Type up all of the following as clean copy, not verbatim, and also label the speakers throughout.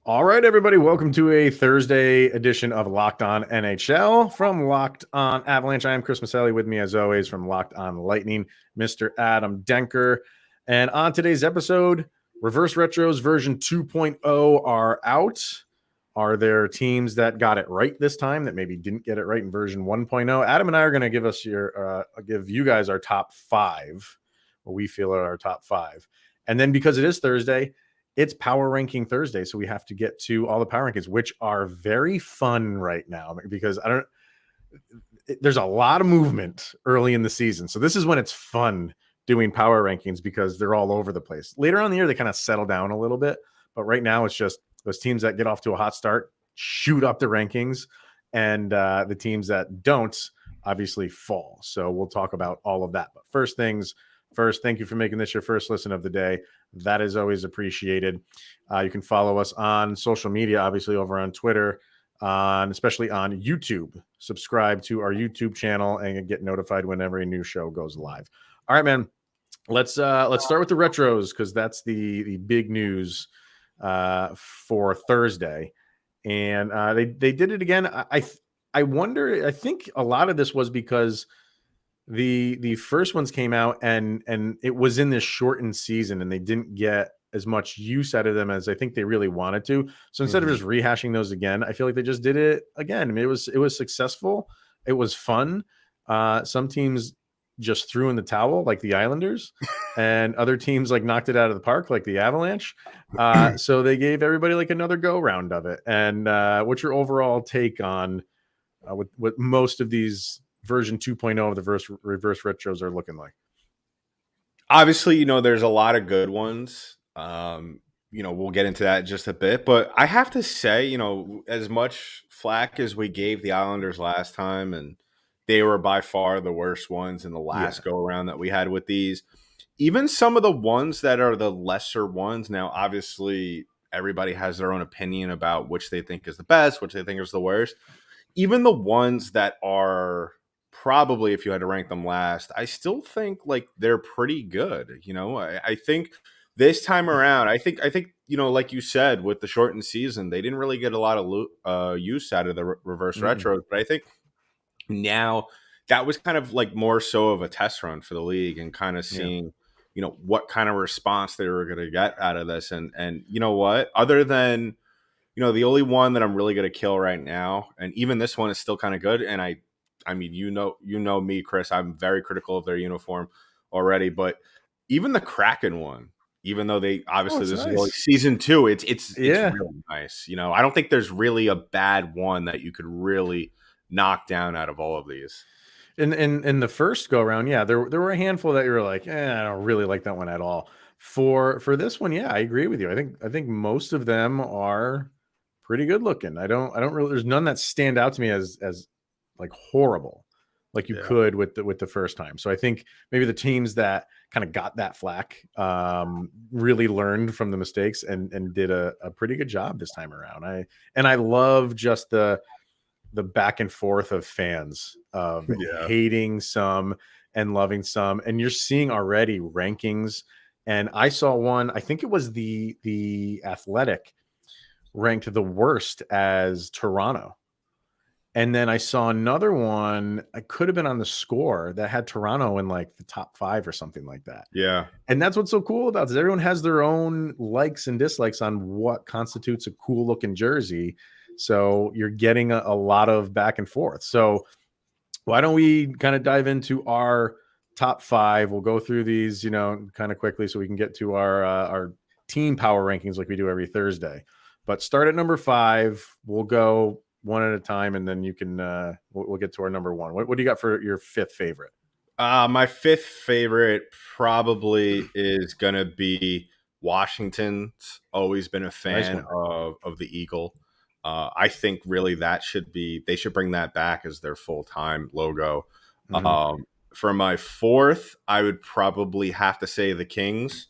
Speaker 1: All right, everybody, welcome to a Thursday edition of Locked On NHL from Locked On Avalanche. I am Chris Maselli, with me as always from Locked On Lightning, Mr. Adam Denker. And on today's episode, Reverse Retros version 2.0 are out. Are there teams that got it right this time that maybe didn't get it right in version 1.0? Adam and I are going to give you guys our top five, what we feel are our top five. And then because it is Thursday, it's Power Ranking Thursday, so we have to get to all the power rankings, which are very fun right now because there's a lot of movement early in the season. So this is when it's fun doing power rankings because they're all over the place. Later on in the year, they kind of settle down a little bit, but right now it's just those teams that get off to a hot start shoot up the rankings, and the teams that don't obviously fall. So we'll talk about all of that. But first things first, thank you for making this your first listen of the day. That is always appreciated. You can follow us on social media, obviously over on Twitter, especially on YouTube. Subscribe to our YouTube channel and get notified whenever a new show goes live. All right, man. Let's start with the retros because that's the big news for Thursday, and they did it again. I wonder. I think a lot of this was because the first ones came out and it was in this shortened season and they didn't get as much use out of them as I think they really wanted to. So instead of just rehashing those again, I feel like they just did it again. I mean, it was successful. It was fun. Some teams just threw in the towel, like the Islanders, and other teams like knocked it out of the park, like the Avalanche. So they gave everybody like another go round of it. And what's your overall take on what most of these version 2.0 of the reverse retros are looking like?
Speaker 2: Obviously, there's a lot of good ones. We'll get into that in just a bit, but I have to say, as much flack as we gave the Islanders last time, and they were by far the worst ones in the last go around that we had with these, even some of the ones that are the lesser ones. Now, obviously, everybody has their own opinion about which they think is the best, which they think is the worst. Even the ones that are probably, if you had to rank them last, I still think like they're pretty good. I think this time around, I think like you said, with the shortened season, they didn't really get a lot of use out of the reverse retros. But I think now that was kind of like more so of a test run for the league and kind of seeing what kind of response they were going to get out of this. And you know what, other than the only one that I'm really going to kill right now, and even this one is still kind of good. And I mean, me, Chris, I'm very critical of their uniform already, but even the Kraken one, even though they obviously this is only season 2, it's really nice. I don't think there's really a bad one that you could really knock down out of all of these.
Speaker 1: In the first go around, there were a handful that you were like, I don't really like that one at all. For this one, I agree with you. I think most of them are pretty good looking. I don't really. There's none that stand out to me as like horrible, like you could with the first time. So I think maybe the teams that kind of got that flack really learned from the mistakes and did a pretty good job this time around. I love just the back and forth of fans of hating some and loving some, and you're seeing already rankings. And I saw one, I think it was the Athletic ranked the worst as Toronto. And then I saw another one, I could have been on the Score, that had Toronto in like the top 5 or something like that.
Speaker 2: Yeah.
Speaker 1: And that's what's so cool about this. Everyone has their own likes and dislikes on what constitutes a cool looking jersey. So you're getting a lot of back and forth. So why don't we kind of dive into our top 5? We'll go through these, kind of quickly so we can get to our team power rankings like we do every Thursday. But start at number 5. We'll go one at a time, and then you can we'll get to our number 1. What do you got for your 5th favorite?
Speaker 2: My 5th favorite probably is gonna be Washington's. Always been a fan of the Eagle. I think really they should bring that back as their full-time logo. For my 4th, I would probably have to say the Kings.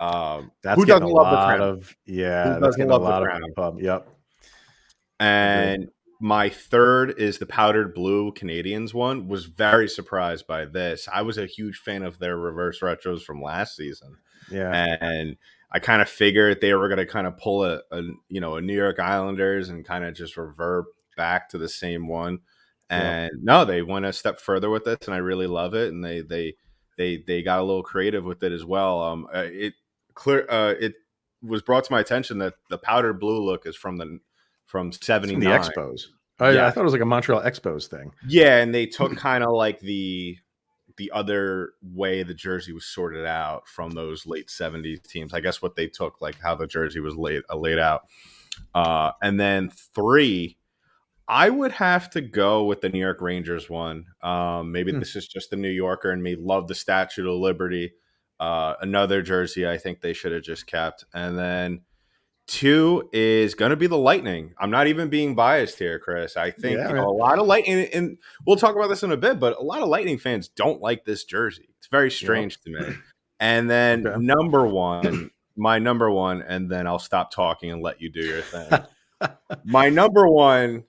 Speaker 1: Who doesn't love the crown? That's getting a lot of pub. Yep.
Speaker 2: And my 3rd is the powdered blue Canadians one. Was very surprised by this. I was a huge fan of their reverse retros from last season.
Speaker 1: Yeah.
Speaker 2: And I kind of figured they were going to kind of pull a New York Islanders and kind of just revert back to the same one.
Speaker 1: Yeah.
Speaker 2: And no, they went a step further with this, and I really love it. And they got a little creative with it as well. It was brought to my attention that the powder blue look is from
Speaker 1: It's from the
Speaker 2: '79.
Speaker 1: Expos. I
Speaker 2: Yeah,
Speaker 1: thought it was like a Montreal Expos thing.
Speaker 2: yeah, and they took kind of like the other way the jersey was sorted out from those late '70s teams. I guess what they took, like how the jersey was laid out. And then 3, I would have to go with the New York Rangers one. Maybe this is just the New Yorker and me. Love the Statue of Liberty. Another jersey I think they should have just kept. And then 2 is going to be the Lightning. I'm not even being biased here, Chris. I think
Speaker 1: Yeah, man.
Speaker 2: a lot of Lightning, and we'll talk about this in a bit, but a lot of Lightning fans don't like this jersey. It's very strange to me. And then
Speaker 1: Okay.
Speaker 2: my number one, and then I'll stop talking and let you do your thing. My number one,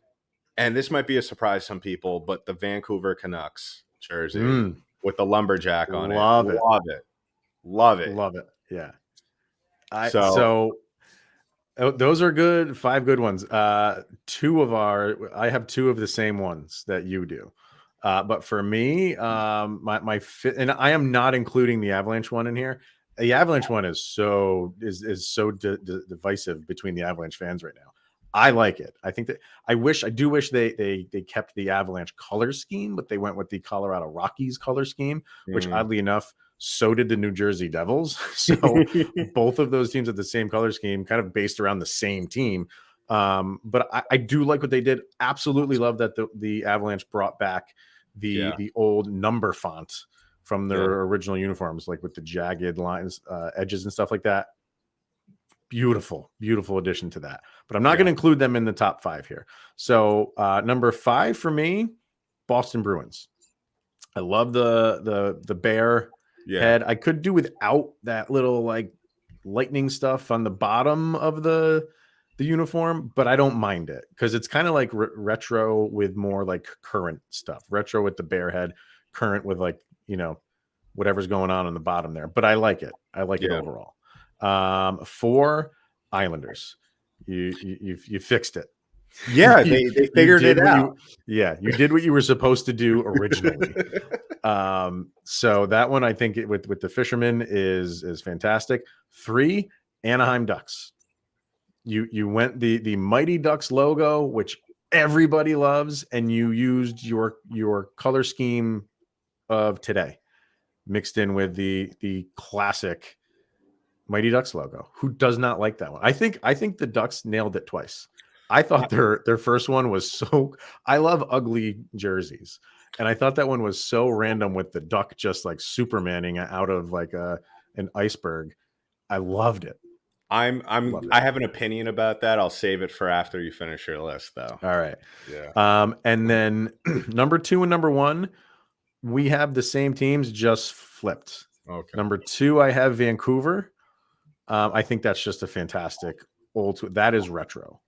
Speaker 2: and this might be a surprise to some people, but the Vancouver Canucks jersey with the lumberjack on it.
Speaker 1: Love it.
Speaker 2: Love it. Love it.
Speaker 1: Love it. Yeah.
Speaker 2: So
Speaker 1: Those are good. 5 good ones. I have 2 of the same ones that you do. But for me, my fit, and I am not including the Avalanche one in here. The Avalanche one is so divisive between the Avalanche fans right now. I like it. I think that I do wish they kept the Avalanche color scheme, but they went with the Colorado Rockies color scheme, which oddly enough, so did the New Jersey Devils. So both of those teams had the same color scheme, kind of based around the same team. But I do like what they did. Absolutely love that the Avalanche brought back the old number font from their original uniforms, like with the jagged lines, edges and stuff like that. Beautiful addition to that. But I'm not going to include them in the top 5 here. So number 5 for me, Boston Bruins. I love the bear head. I could do without that little like lightning stuff on the bottom of the uniform, but I don't mind it because it's kind of like retro with more like current stuff. Retro with the bear head, current with like, whatever's going on the bottom there. But I like it. I like it overall. 4 Islanders. You fixed it.
Speaker 2: Yeah, they figured it out.
Speaker 1: You did what you were supposed to do originally. So that one, I think with the fisherman is fantastic. 3 Anaheim Ducks. You went the Mighty Ducks logo, which everybody loves, and you used your color scheme of today mixed in with the classic Mighty Ducks logo. Who does not like that one? I think the Ducks nailed it twice. I thought their first one was so. I love ugly jerseys, and I thought that one was so random with the duck just like Supermaning out of like an iceberg. I loved it.
Speaker 2: I have an opinion about that. I'll save it for after you finish your list, though.
Speaker 1: All right.
Speaker 2: Yeah.
Speaker 1: And then number 2 and number 1, we have the same teams, just flipped.
Speaker 2: Okay.
Speaker 1: Number 2, I have Vancouver. I think that's just a fantastic that is retro.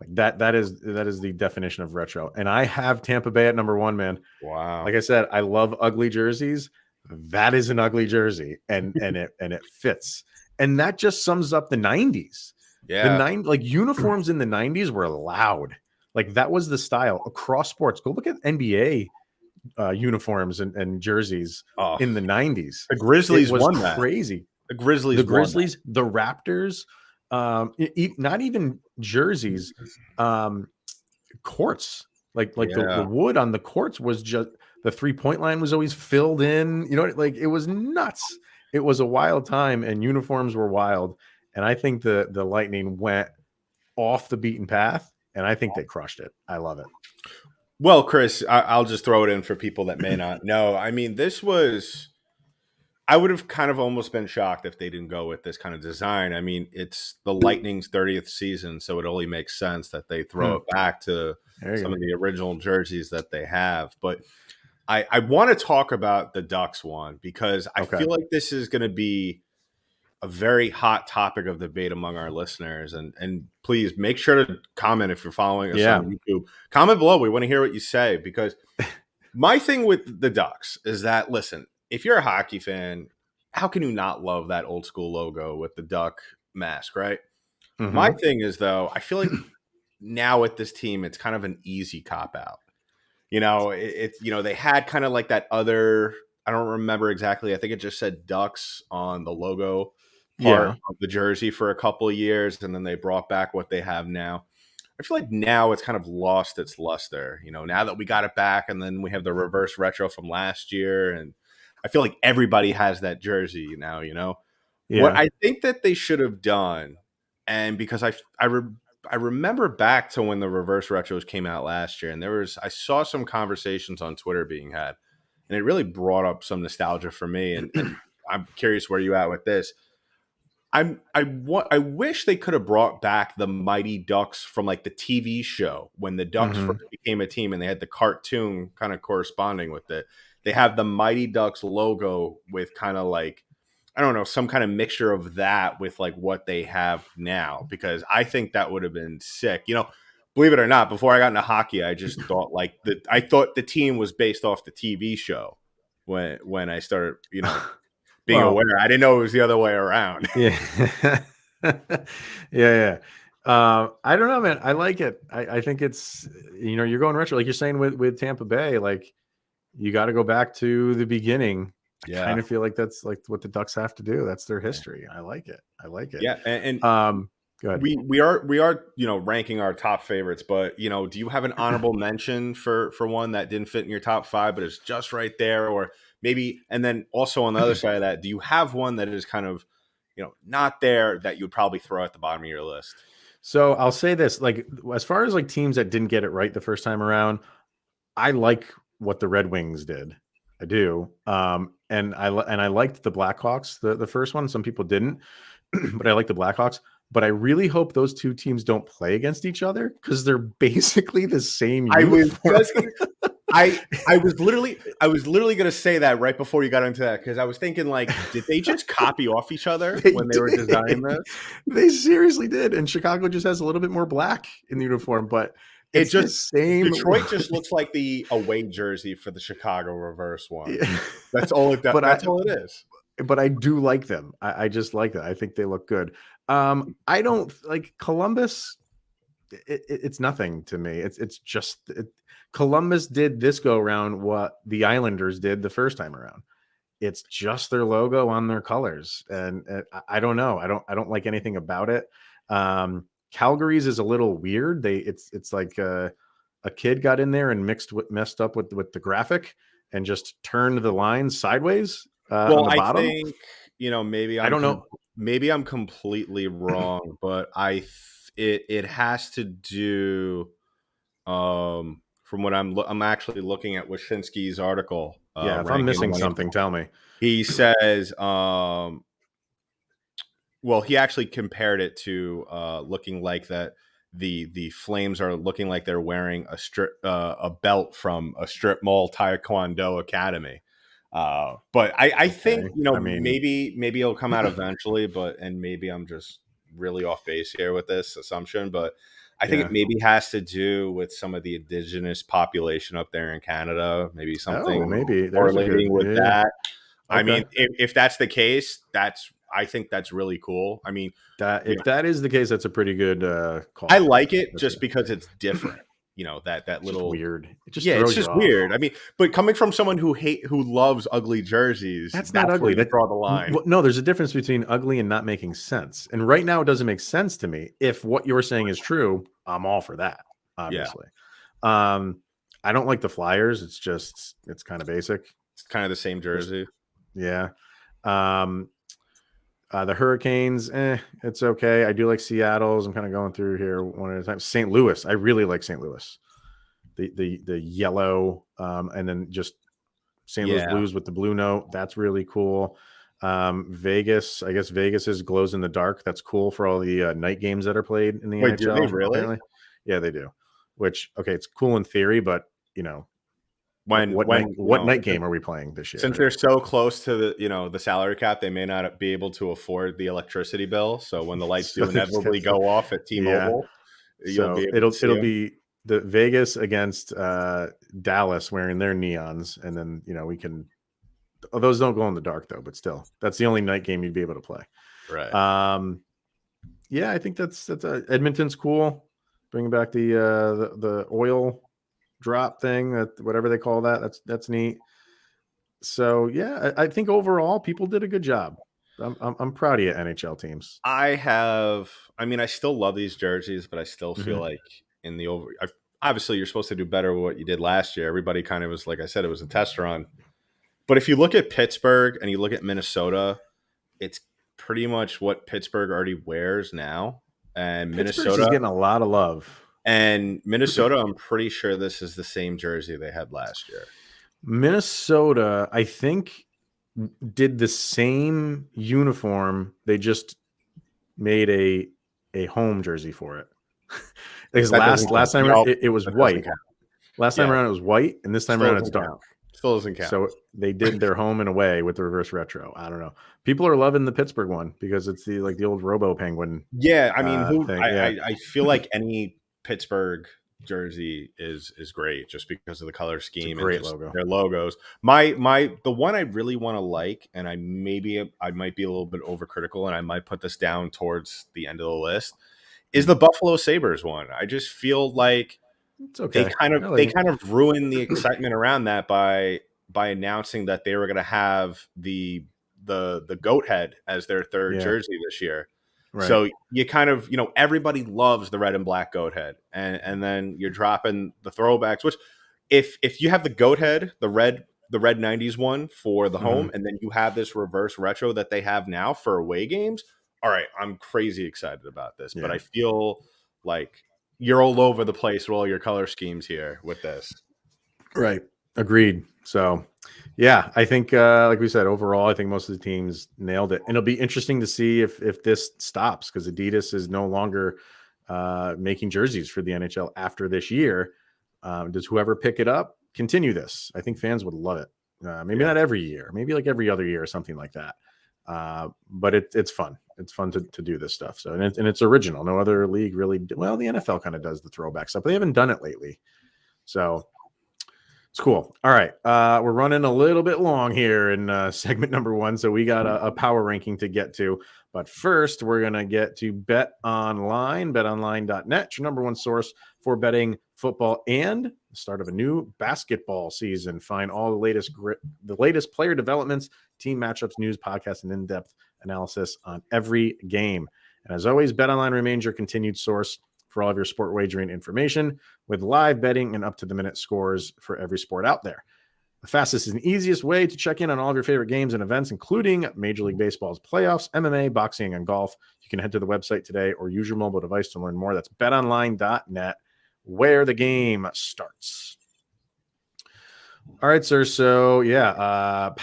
Speaker 1: Like that is the definition of retro. And I have Tampa Bay at number 1, man.
Speaker 2: Wow.
Speaker 1: Like I said, I love ugly jerseys. That is an ugly jersey, and it fits. And that just sums up the 90s.
Speaker 2: Yeah.
Speaker 1: Like uniforms in the 90s were loud. Like that was the style across sports. Go look at NBA uniforms and jerseys in the 90s.
Speaker 2: The Grizzlies won
Speaker 1: that. Crazy.
Speaker 2: The Grizzlies,
Speaker 1: the Raptors, not even jerseys, courts. Like the wood on the courts was just the 3-point line was always filled in. Like it was nuts. It was a wild time, and uniforms were wild. And I think the Lightning went off the beaten path, and I think they crushed it. I love it.
Speaker 2: Well, Chris, I'll just throw it in for people that may not know. I mean, I would have kind of almost been shocked if they didn't go with this kind of design. I mean, it's the Lightning's 30th season, so it only makes sense that they throw it back to some of the original jerseys that they have. But I want to talk about the Ducks one because I feel like this is going to be a very hot topic of debate among our listeners. And please make sure to comment if you're following us on YouTube. Comment below. We want to hear what you say because my thing with the Ducks is that, listen, if you're a hockey fan, how can you not love that old school logo with the duck mask, right? My
Speaker 1: Mm-hmm.
Speaker 2: thing is though, I feel like now with this team, it's kind of an easy cop out. It's they had kind of like that other. I don't remember exactly. I think it just said Ducks on the logo part
Speaker 1: Yeah.
Speaker 2: of the jersey for a couple of years, and then they brought back what they have now. I feel like now it's kind of lost its luster. Now that we got it back, and then we have the reverse retro from last year, and I feel like everybody has that jersey now. What
Speaker 1: Yeah.
Speaker 2: I think that they should have done, and because I remember back to when the reverse retros came out last year, and I saw some conversations on Twitter being had, and it really brought up some nostalgia for me. And I'm curious where you at with this. I wish they could have brought back the Mighty Ducks from like the TV show when the Ducks
Speaker 1: Mm-hmm.
Speaker 2: first became a team, and they had the cartoon kind of corresponding with it. They have the Mighty Ducks logo with kind of like, I don't know, some kind of mixture of that with like what they have now, because I think that would have been sick. Believe it or not, before I got into hockey, I just thought I thought the team was based off the TV show when I started, being
Speaker 1: Well,
Speaker 2: aware. I didn't know it was the other way around.
Speaker 1: yeah. Yeah. I don't know, man. I like it. I think it's, you're going retro, like you're saying with Tampa Bay, like you got to go back to the beginning. I kind
Speaker 2: Yeah.
Speaker 1: of feel like that's like what the Ducks have to do. That's their history. I like it. I like it.
Speaker 2: Yeah, and
Speaker 1: Go ahead.
Speaker 2: we are ranking our top favorites, but do you have an honorable mention for one that didn't fit in your top five but is just right there, or maybe? And then also on the other side of that, do you have one that is kind of not there that you would probably throw at the bottom of your list?
Speaker 1: So I'll say this, like, as far as like teams that didn't get it right the first time around, I like what the Red Wings did. I do. And I liked the Blackhawks, the first one. Some people didn't, but I like the Blackhawks. But I really hope those two teams don't play against each other because they're basically the same
Speaker 2: I was
Speaker 1: uniform.
Speaker 2: just I was literally gonna say that right before you got into that, because I was thinking, like, did they just copy off each other
Speaker 1: They
Speaker 2: when they were designing
Speaker 1: did.
Speaker 2: this?
Speaker 1: They seriously did. And Chicago just has a little bit more black in the uniform, but
Speaker 2: It
Speaker 1: it's the
Speaker 2: just
Speaker 1: same.
Speaker 2: Detroit just looks like the away jersey for the Chicago reverse one.
Speaker 1: Yeah.
Speaker 2: That's all it
Speaker 1: but I
Speaker 2: that's all it is.
Speaker 1: but I do like them. I just like that. I think they look good. I don't like Columbus. It's nothing to me. It's just Columbus did this go around what the Islanders did the first time around. It's just their logo on their colors, and I don't know. I don't like anything about it. Calgary's is a little weird. It's like a kid got in there and messed up with the graphic and just turned the lines sideways on
Speaker 2: Well,
Speaker 1: the
Speaker 2: I
Speaker 1: bottom.
Speaker 2: think, maybe
Speaker 1: I don't know.
Speaker 2: maybe I'm completely wrong, but it has to do, from what I'm actually looking at Wyszynski's article,
Speaker 1: Yeah, if I'm
Speaker 2: ranking the
Speaker 1: missing
Speaker 2: money.
Speaker 1: something, tell me.
Speaker 2: He says, well, he actually compared it to looking like that the Flames are looking like they're wearing a belt from a strip mall taekwondo academy. But I think,
Speaker 1: Okay, I mean,
Speaker 2: maybe it'll come out eventually, and maybe I'm just really off base here with this assumption, but I think it
Speaker 1: yeah.
Speaker 2: maybe has to do with some of the indigenous population up there in Canada, maybe
Speaker 1: Oh,
Speaker 2: something
Speaker 1: maybe there's a good.
Speaker 2: correlating with
Speaker 1: Yeah.
Speaker 2: that. I
Speaker 1: Okay.
Speaker 2: mean, if that's the case, I think that's really cool. I mean,
Speaker 1: That
Speaker 2: you
Speaker 1: if
Speaker 2: know,
Speaker 1: that is the case, that's a pretty good
Speaker 2: I
Speaker 1: call.
Speaker 2: like it
Speaker 1: That's
Speaker 2: just because it's different. That
Speaker 1: it's just
Speaker 2: little,
Speaker 1: weird. It just
Speaker 2: yeah, it's
Speaker 1: throws you
Speaker 2: just
Speaker 1: off.
Speaker 2: weird. I mean, but coming from someone who loves ugly jerseys,
Speaker 1: That's not
Speaker 2: that's where
Speaker 1: ugly.
Speaker 2: you draw the line.
Speaker 1: No, there's a difference between ugly and not making sense. And right now, it doesn't make sense to me. If what you're saying is true, I'm all for that.
Speaker 2: Yeah,
Speaker 1: Obviously, um, I don't like the Flyers. It's kind of basic.
Speaker 2: it's kind of the same
Speaker 1: Just
Speaker 2: jersey.
Speaker 1: yeah. Um, the Hurricanes, it's okay. I do like Seattle's. I'm kind of going through here one at a time. St. Louis, I really like St. Louis. The yellow, and then just St. Louis
Speaker 2: Yeah.
Speaker 1: Blues with the blue note. That's really cool. Vegas, I guess Vegas is glows in the dark. That's cool for all the night games that are played in the
Speaker 2: Wait, do they
Speaker 1: NHL.
Speaker 2: really?
Speaker 1: Apparently, yeah, they do. Which okay, it's cool in theory, but
Speaker 2: When
Speaker 1: what night game are we playing this
Speaker 2: since
Speaker 1: year?
Speaker 2: they're so close to the salary cap, they may not be able to afford the electricity bill. So when the lights
Speaker 1: So
Speaker 2: do
Speaker 1: they're just gonna
Speaker 2: inevitably go off at
Speaker 1: yeah.
Speaker 2: T-Mobile, you'll be
Speaker 1: So
Speaker 2: able to see
Speaker 1: it'll
Speaker 2: them.
Speaker 1: be the Vegas against Dallas wearing their neons, and then we can Those don't glow in the dark though, but still, that's the only night game you'd be able to play.
Speaker 2: Right.
Speaker 1: Yeah, I think that's Edmonton's cool. Bringing back the oil drop thing, that whatever they call that. That's neat. So yeah, I think overall people did a good job. I'm proud of you, NHL teams.
Speaker 2: I mean, I still love these jerseys, but I still feel
Speaker 1: Mhm.
Speaker 2: like in the obviously you're supposed to do better with what you did last year. Everybody kind of was, like I said, it was a test run. But if you look at Pittsburgh and you look at Minnesota, it's pretty much what Pittsburgh already wears now. And
Speaker 1: Pittsburgh's is getting a lot of love.
Speaker 2: Minnesota, I'm pretty sure this is the same jersey they had last year.
Speaker 1: Minnesota, I think, did the same uniform. They just made a home jersey for it. Because
Speaker 2: That doesn't count.
Speaker 1: last time
Speaker 2: Nope,
Speaker 1: it was
Speaker 2: that doesn't
Speaker 1: white.
Speaker 2: count.
Speaker 1: Last time
Speaker 2: Yeah,
Speaker 1: around it was white, and this time
Speaker 2: still
Speaker 1: around it's
Speaker 2: doesn't
Speaker 1: dark.
Speaker 2: count. Still doesn't count.
Speaker 1: So they did their home and away with the reverse retro. I don't know. People are loving the Pittsburgh one because it's the old Robo Penguin.
Speaker 2: Yeah, I mean,
Speaker 1: thing. Yeah.
Speaker 2: I feel like any Pittsburgh jersey is great just because of the color scheme and
Speaker 1: great
Speaker 2: just
Speaker 1: logo.
Speaker 2: their logos. The one I really want to like, and I might be a little bit overcritical, and I might put this down towards the end of the list, is the Buffalo Sabres one. I just feel like
Speaker 1: it's okay.
Speaker 2: They kind of ruined the excitement around that by announcing that they were going to have the goat head as their third jersey this year. Right. So you kind of, everybody loves the red and black goat head, and then you're dropping the throwbacks, which if you have the goat head, the red 90s one for the home, and then you have this reverse retro that they have now for away games. All right, I'm crazy excited about this, but I feel like you're all over the place with all your color schemes here with this.
Speaker 1: Right. Agreed. So, yeah, I think, like we said, overall, I think most of the teams nailed it. And it'll be interesting to see if this stops, because Adidas is no longer making jerseys for the NHL after this year. Does whoever pick it up continue this? I think fans would love it. Maybe not every year, maybe like every other year or something like that. But it's fun. It's fun to do this stuff. So, and it's original. No other league really. Well, the NFL kind of does the throwback stuff, but they haven't done it lately. So it's cool. All right. We're running a little bit long here in segment number 1. So we got a power ranking to get to. But first, we're going to get to Bet Online, betonline.net, your number one source for betting football and the start of a new basketball season. Find all the latest player developments, team matchups, news, podcasts, and in-depth analysis on every game. And as always, BetOnline remains your continued source for all of your sport wagering information with live betting and up-to-the-minute scores for every sport out there. The fastest and easiest way to check in on all of your favorite games and events, including Major League Baseball's playoffs, MMA, boxing, and golf. You can head to the website today or use your mobile device to learn more. That's betonline.net, where the game starts. All right, sir. So, team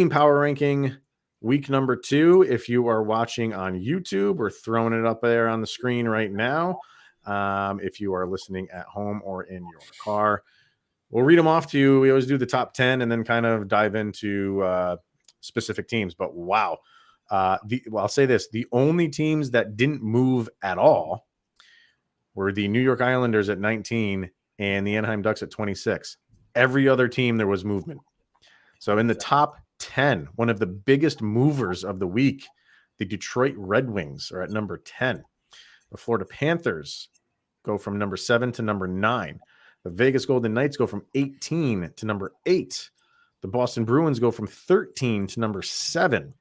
Speaker 1: power ranking, week number 2. If you are watching on YouTube, we're throwing it up there on the screen right now. If you are listening at home or in your car, we'll read them off to you. We always do the top 10 and then kind of dive into specific teams. But wow. I'll say this. The only teams that didn't move at all were the New York Islanders at 19 and the Anaheim Ducks at 26. Every other team, there was movement. So in the top 10, one of the biggest movers of the week, the Detroit Red Wings are at number 10. The Florida Panthers go from number 7 to number 9. The Vegas Golden Knights go from 18 to number 8. The Boston Bruins go from 13 to number 7.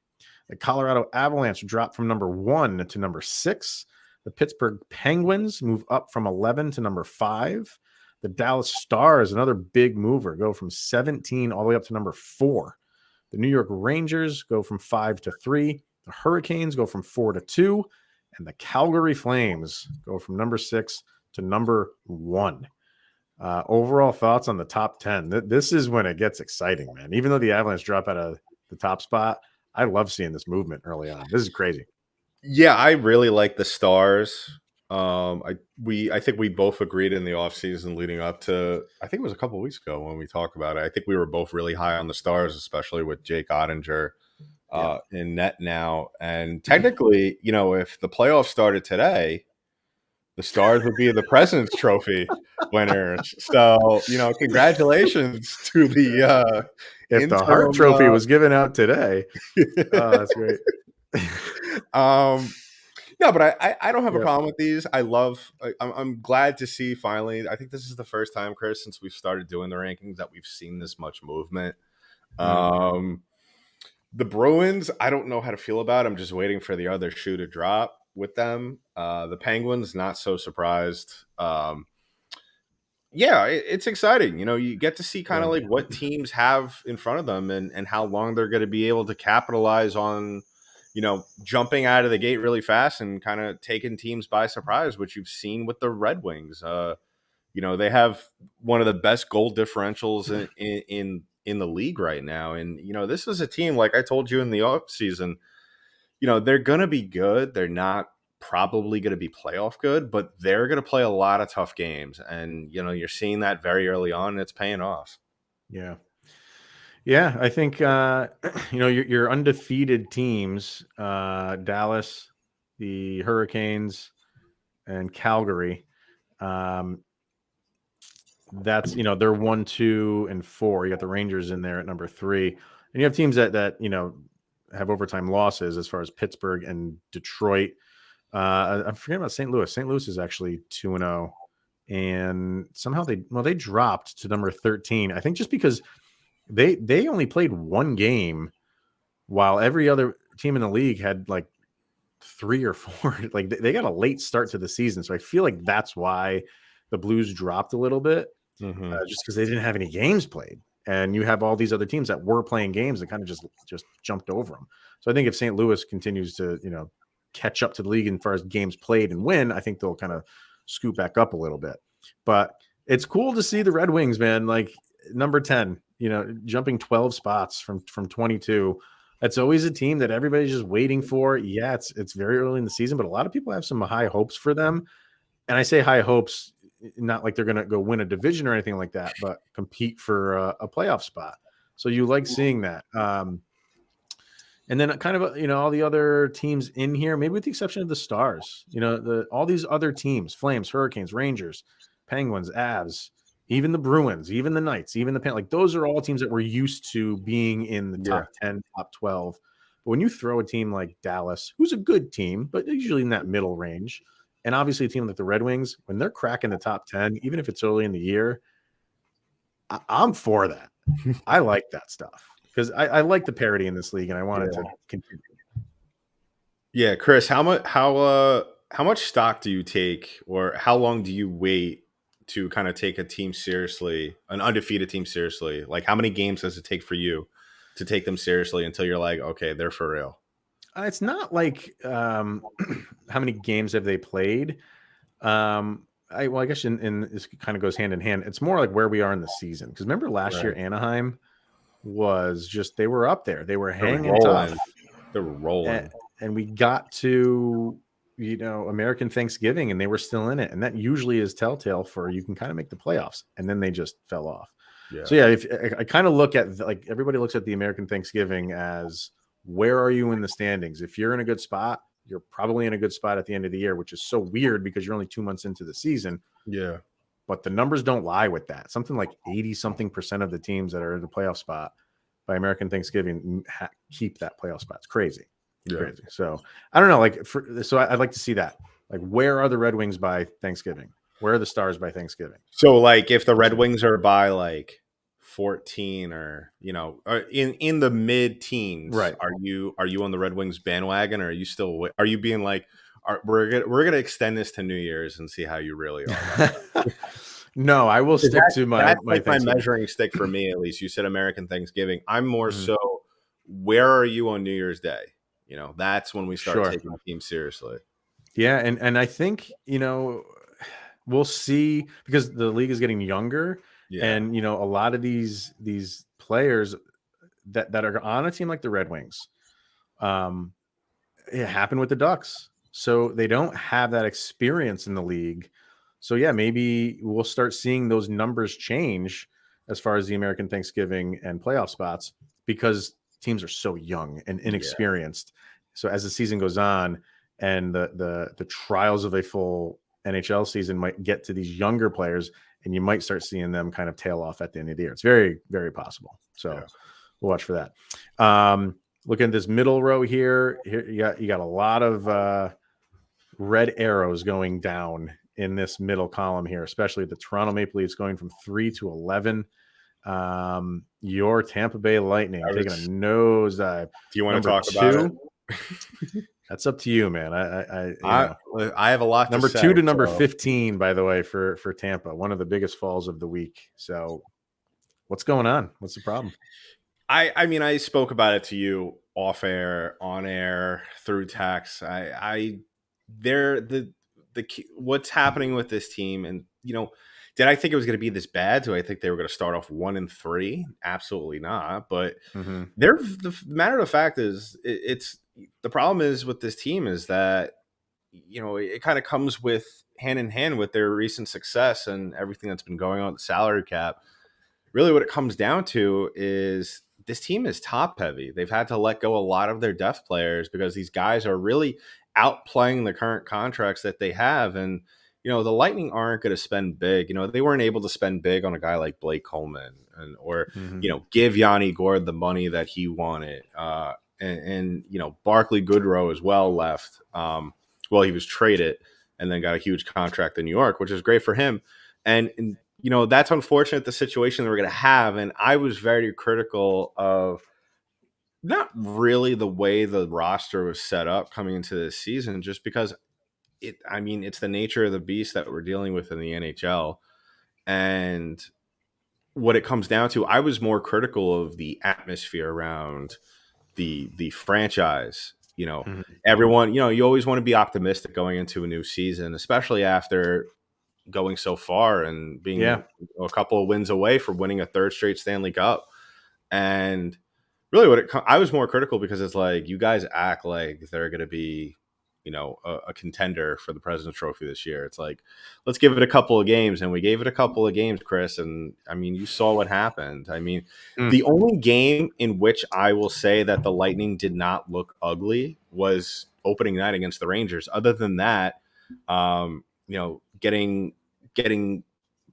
Speaker 1: The Colorado Avalanche drop from number 1 to number 6. The Pittsburgh Penguins move up from 11 to number 5. The Dallas Stars, another big mover, go from 17 all the way up to number 4. The New York Rangers go from 5 to 3. The Hurricanes go from 4 to 2. And the Calgary Flames go from number 6 to number 1. Overall thoughts on the top 10. This is when it gets exciting, man. Even though the Avalanche drop out of the top spot, I love seeing this movement early on. This is crazy.
Speaker 2: Yeah, I really like the Stars. I think we both agreed in the offseason leading up to, I think it was a couple of weeks ago when we talked about it. I think we were both really high on the Stars, especially with Jake Ottinger in net now. And technically, if the playoffs started today, The Stars would be the President's Trophy winners. So, congratulations to the
Speaker 1: If the Hart
Speaker 2: interim.
Speaker 1: Trophy was given out today, oh, that's great.
Speaker 2: No, but I don't have a
Speaker 1: Yep.
Speaker 2: problem with these. I'm glad to see finally. I think this is the first time, Chris, since we've started doing the rankings that we've seen this much movement. The Bruins, I don't know how to feel about. I'm just waiting for the other shoe to drop with them. The Penguins, not so surprised. Yeah, it's exciting. You get to see kind of like what teams have in front of them and how long they're going to be able to capitalize on, jumping out of the gate really fast and kind of taking teams by surprise, which you've seen with the Red Wings. They have one of the best goal differentials in the league right now. And, this is a team, like I told you in the offseason, they're going to be good. They're not probably going to be playoff good, but they're going to play a lot of tough games. And, you're seeing that very early on, and it's paying off.
Speaker 1: Yeah. Yeah, I think your undefeated teams, Dallas, the Hurricanes, and Calgary. That's they're 1, 2, and 4. You got the Rangers in there at number 3, and you have teams that have overtime losses as far as Pittsburgh and Detroit. I'm forgetting about St. Louis. St. Louis is actually 2-0, and somehow they dropped to number 13. I think just because they only played one game, while every other team in the league had like 3 or 4. Like they got a late start to the season, so I feel like that's why the Blues dropped a little bit, just because they didn't have any games played. And you have all these other teams that were playing games that kind of just jumped over them. So I think if St. Louis continues to catch up to the league as far as games played and win, I think they'll kind of scoot back up a little bit. But it's cool to see the Red Wings, man. Like number 10, jumping 12 spots from 22. That's always a team that everybody's just waiting for. Yeah, it's very early in the season, but a lot of people have some high hopes for them. And I say high hopes, not like they're going to go win a division or anything like that, but compete for a playoff spot. So you like seeing that. And then kind of, all the other teams in here, maybe with the exception of the Stars, all these other teams, Flames, Hurricanes, Rangers, Penguins, Avs, even the Bruins, even the Knights, even the like those are all teams that we're used to being in the top 10, top 12. But when you throw a team like Dallas, who's a good team, but usually in that middle range, and obviously a team like the Red Wings, when they're cracking the top 10, even if it's early in the year, I'm for that. I like that stuff because I like the parity in this league, and I want it to continue.
Speaker 2: Yeah, Chris, how much stock do you take, or how long do you wait to kind of take a team seriously, an undefeated team seriously? Like, how many games does it take for you to take them seriously until you're like, okay, they're for real?
Speaker 1: It's not like how many games have they played. I guess in this kind of goes hand in hand. It's more like where we are in the season. Because remember last year, Anaheim was just they were up there. They were hanging tough.
Speaker 2: They were rolling.
Speaker 1: And we got to American Thanksgiving, and they were still in it. And that usually is telltale for you can kind of make the playoffs. And then they just fell off. Yeah. So yeah, if I kind of look at like everybody looks at the American Thanksgiving as where are you in the standings? If you're in a good spot, you're probably in a good spot at the end of the year, which is so weird because you're only 2 months into the season.
Speaker 2: Yeah.
Speaker 1: But the numbers don't lie with that. Something like 80-something% of the teams that are in the playoff spot by American Thanksgiving keep that playoff spot. It's crazy. It's crazy. So I don't know. So I'd like to see that. Like, where are the Red Wings by Thanksgiving? Where are the Stars by Thanksgiving?
Speaker 2: So like if the Red Wings are by like 14 or in the mid teens,
Speaker 1: right?
Speaker 2: Are you on the Red Wings bandwagon, or are you being like, we're gonna extend this to New Year's and see how you really are?
Speaker 1: No, I will stick to my
Speaker 2: measuring stick for me, at least. You said American Thanksgiving. I'm more so, where are you on New Year's Day? That's when we start taking the team seriously.
Speaker 1: Yeah, and I think we'll see, because the league is getting younger. Yeah. And a lot of these players that are on a team like the Red Wings, it happened with the Ducks, so they don't have that experience in the league. So yeah, maybe we'll start seeing those numbers change as far as the American Thanksgiving and playoff spots, because teams are so young and inexperienced. So as the season goes on and the trials of a full NHL season might get to these younger players, and you might start seeing them kind of tail off at the end of the year. It's very, very possible. So we'll watch for that. Looking at this middle row here you got a lot of red arrows going down in this middle column here, especially the Toronto Maple Leafs going from 3 to 11. Your Tampa Bay Lightning taking a nosedive.
Speaker 2: Do you want to talk about it?
Speaker 1: That's up to you, man. I
Speaker 2: have a lot.
Speaker 1: Number
Speaker 2: to
Speaker 1: 2 to number 15, by the way, for Tampa, one of the biggest falls of the week. So, what's going on? What's the problem?
Speaker 2: I mean, I spoke about it to you off air, on air, through text. What's happening with this team, and did I think it was going to be this bad? Do I think they were going to start off 1-3? Absolutely not. But the matter of the fact is, it's the problem is with this team is that it kind of comes with hand in hand with their recent success and everything that's been going on with the salary cap. Really, what it comes down to is this team is top heavy. They've had to let go a lot of their depth players because these guys are really outplaying the current contracts that they have. And, the Lightning aren't going to spend big. They weren't able to spend big on a guy like Blake Coleman or give Yanni Gord the money that he wanted. And Barclay Goodrow as well left. He was traded and then got a huge contract in New York, which is great for him. And that's unfortunate, the situation that we're going to have. And I was very critical of not really the way the roster was set up coming into this season, just because it's the nature of the beast that we're dealing with in the NHL. And what it comes down to, I was more critical of the atmosphere around the franchise. Everyone, you always want to be optimistic going into a new season, especially after going so far and being a couple of wins away from winning a third straight Stanley Cup. And really I was more critical because it's like, you guys act like they're going to be, a contender for the President's Trophy this year. It's like, let's give it a couple of games. And we gave it a couple of games, Chris. And you saw what happened. The only game in which I will say that the Lightning did not look ugly was opening night against the Rangers. Other than that, getting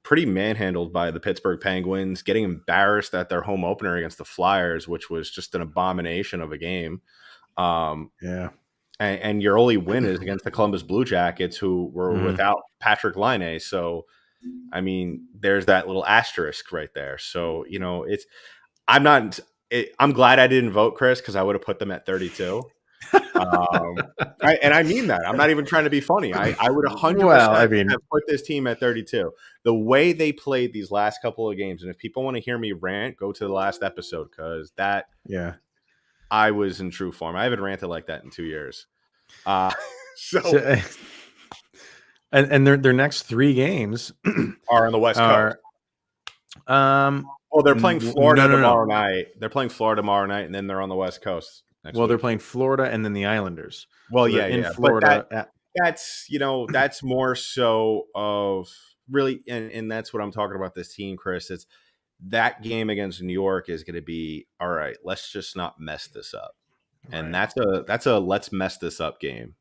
Speaker 2: pretty manhandled by the Pittsburgh Penguins, getting embarrassed at their home opener against the Flyers, which was just an abomination of a game. And your only win is against the Columbus Blue Jackets, who were without Patrick Laine. So, there's that little asterisk right there. So, I'm glad I didn't vote, Chris, because I would have put them at 32. And I mean that. I'm not even trying to be funny. I would 100% have put this team at 32. The way they played these last couple of games, and if people want to hear me rant, go to the last episode, because I was in true form. I haven't ranted like that in 2 years. And
Speaker 1: their next 3 games
Speaker 2: are on the West Coast. They're playing Florida tomorrow night. They're playing Florida tomorrow night, and then they're on the West Coast.
Speaker 1: They're playing Florida and then the Islanders.
Speaker 2: In Florida. But that's more so of really, and that's what I'm talking about this team, Chris. It's that game against New York is going to be, all right, let's just not mess this up. Right. And that's a let's mess this up game,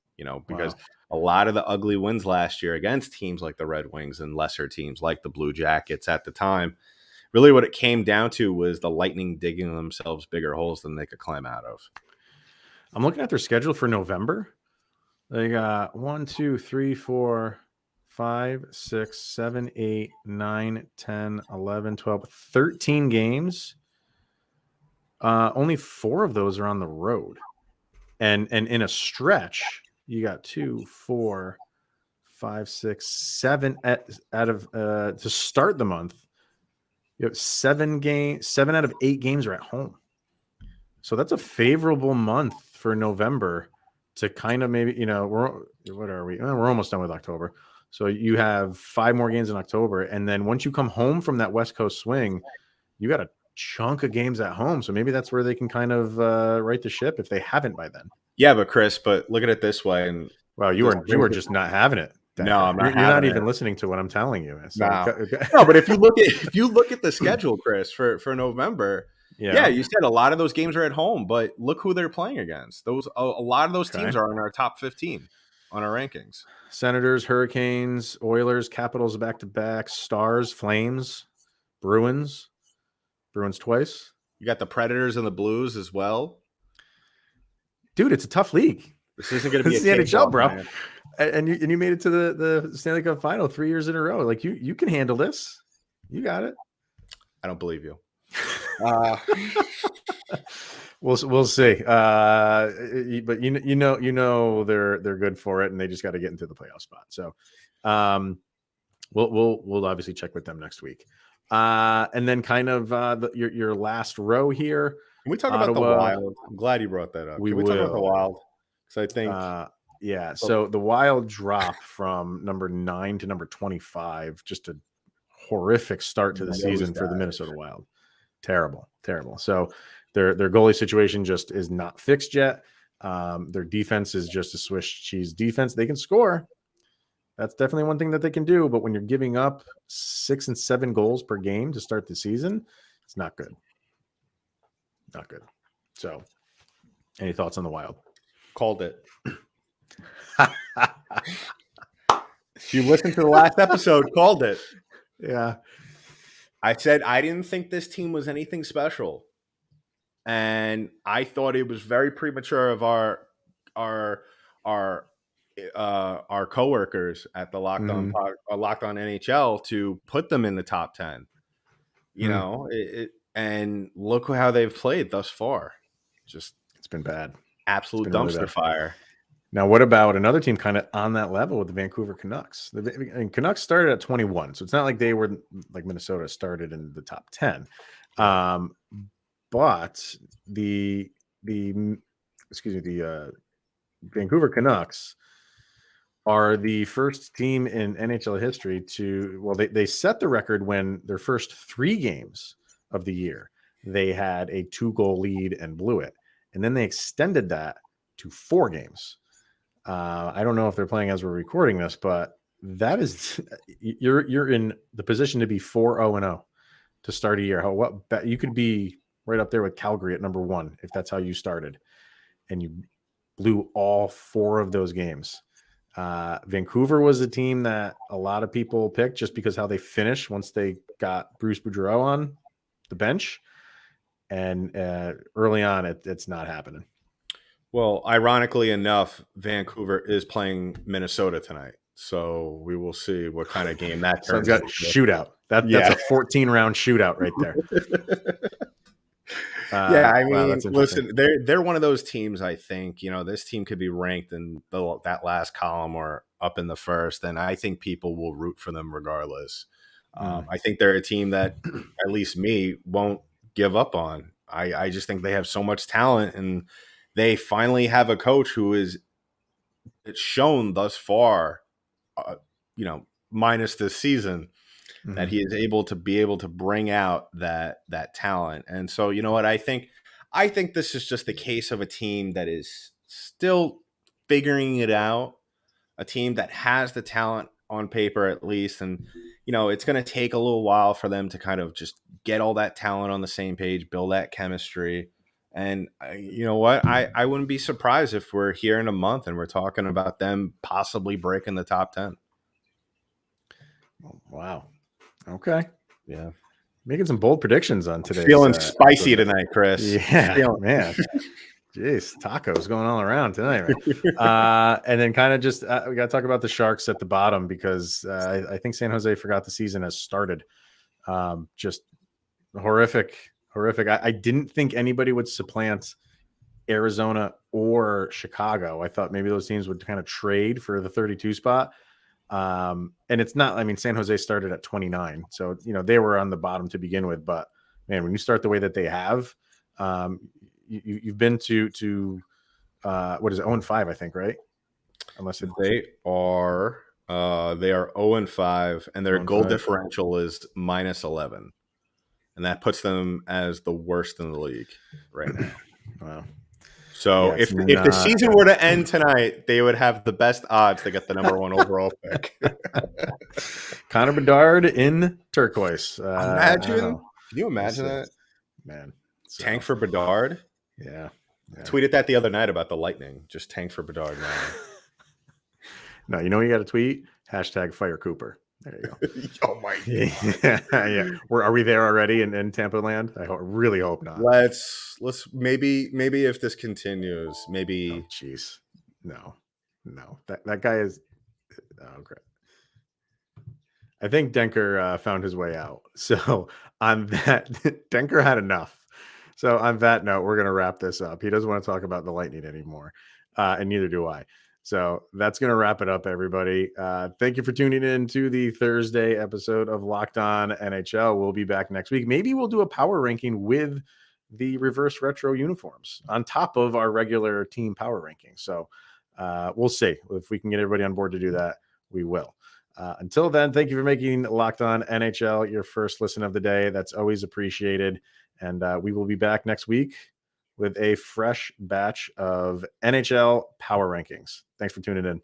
Speaker 2: because a lot of the ugly wins last year against teams like the Red Wings and lesser teams like the Blue Jackets at the time, really what it came down to was the Lightning digging themselves bigger holes than they could climb out of.
Speaker 1: I'm looking at their schedule for November. They got 1, 2, 3, 4, 5, 6, 7, 8, 9, 10, 11, 12, 13 games. Only 4 of those are on the road. And in a stretch, you got 2, 4, 5, 6, 7 out of to start the month. You have 7 out of 8 games are at home. So that's a favorable month for November to kind of maybe, what are we? We're almost done with October. So you have 5 more games in October. And then once you come home from that West Coast swing, you got a chunk of games at home. So maybe that's where they can kind of right the ship if they haven't by then.
Speaker 2: Yeah, but Chris, look at it this way. And
Speaker 1: you are just not having it.
Speaker 2: No, I'm not.
Speaker 1: You're not even listening to what I'm telling you. So,
Speaker 2: no, but if you look at the schedule, Chris, for November, you said a lot of those games are at home, but look who they're playing against. A lot of those teams are in our top 15. on our rankings.
Speaker 1: Senators, Hurricanes, Oilers, Capitals back-to-back, Stars, Flames, Bruins twice.
Speaker 2: You got the Predators and the Blues as well.
Speaker 1: Dude, it's a tough league.
Speaker 2: This isn't going to be
Speaker 1: This
Speaker 2: a
Speaker 1: is the NHL, bro.
Speaker 2: man.
Speaker 1: And you made it to the Stanley Cup final 3 years in a row. Like you can handle this. You got it.
Speaker 2: I don't believe you.
Speaker 1: We'll see. But you know they're good for it, and they just got to get into the playoff spot. So, we'll obviously check with them next week. And then kind of your last row here.
Speaker 2: Can we talk about the Wild? I'm glad you brought that up. Can we talk about the Wild? Because I think
Speaker 1: yeah. So the Wild drop from number 9 to number 25. Just a horrific start to the season for the Minnesota Wild. Terrible. So their goalie situation just is not fixed yet. Their defense is just a Swiss cheese defense. They can score. That's definitely one thing that they can do. But when you're giving up 6 and 7 goals per game to start the season, it's not good. Not good. So, any thoughts on the Wild?
Speaker 2: Called it. If you listened to the last episode, called it.
Speaker 1: Yeah.
Speaker 2: I said I didn't think this team was anything special. And I thought it was very premature of our coworkers at the Locked On NHL to put them in the top 10. You know, and look how they've played thus far. Just
Speaker 1: it's been bad.
Speaker 2: Absolute dumpster really fire.
Speaker 1: Now, what about another team kind of on that level with the Vancouver Canucks? The Canucks started at 21, so it's not like they were like Minnesota started in the top 10. But the Vancouver Canucks are the first team in NHL history they set the record when their first 3 games of the year, they had a 2-goal lead and blew it. And then they extended that to 4 games. I don't know if they're playing as we're recording this, but that is you're in the position to be 4-0-0 to start a year. You could be right up there with Calgary at number 1 if that's how you started, and you blew all 4 of those games. Vancouver was a team that a lot of people picked just because how they finished once they got Bruce Boudreau on the bench, and early on it's not happening.
Speaker 2: Well, ironically enough, Vancouver is playing Minnesota tonight, so we will see what kind of game that turns
Speaker 1: into. Shootout. That's a 14-round shootout right there.
Speaker 2: I mean, listen, they're one of those teams. I think this team could be ranked in that last column or up in the first, and I think people will root for them regardless. I think they're a team that at least me won't give up on. I just think they have so much talent, and they finally have a coach who is shown thus far, minus this season, that he is able to bring out that talent. And so, you know what, I think this is just the case of a team that is still figuring it out, a team that has the talent on paper at least. And, it's going to take a little while for them to kind of just get all that talent on the same page, build that chemistry. And you know what, I wouldn't be surprised if we're here in a month and we're talking about them possibly breaking the top 10.
Speaker 1: Oh, wow. Okay.
Speaker 2: Yeah.
Speaker 1: Making some bold predictions on today.
Speaker 2: Feeling spicy tonight, Chris.
Speaker 1: Yeah, man. Jeez, tacos going all around tonight, right? And then kind of just we got to talk about the Sharks at the bottom because I think San Jose forgot the season has started. Just horrific. I didn't think anybody would supplant Arizona or Chicago. I thought maybe those teams would kind of trade for the 32 spot. And it's not, I mean, San Jose started at 29. So, they were on the bottom to begin with, but man, when you start the way that they have, you've been to what is it? 0-5, I think, right? Unless
Speaker 2: they are 0-5 and their goal differential is -11. And that puts them as the worst in the league right now.
Speaker 1: Wow.
Speaker 2: So if the season were to end tonight, they would have the best odds to get the number 1 overall pick.
Speaker 1: Connor Bedard in turquoise.
Speaker 2: Can you imagine that?
Speaker 1: Man. So,
Speaker 2: tank for Bedard?
Speaker 1: Yeah.
Speaker 2: I tweeted that the other night about the Lightning. Just tank for Bedard now.
Speaker 1: No, you know you got to tweet #Fire Cooper. There you go.
Speaker 2: Oh my
Speaker 1: Yeah. Are we there already in Tampa land? Really hope not.
Speaker 2: Let's maybe if this continues,
Speaker 1: Oh,
Speaker 2: maybe
Speaker 1: jeez. No. That guy is. Oh, great. I think Denker found his way out. So on that, Denker had enough. So on that note, we're going to wrap this up. He doesn't want to talk about the Lightning anymore, and neither do I. So that's going to wrap it up, everybody. Thank you for tuning in to the Thursday episode of Locked On NHL. We'll be back next week. Maybe we'll do a power ranking with the reverse retro uniforms on top of our regular team power ranking. So we'll see. If we can get everybody on board to do that, we will. Until then, thank you for making Locked On NHL your first listen of the day. That's always appreciated. And we will be back next week with a fresh batch of NHL power rankings. Thanks for tuning in.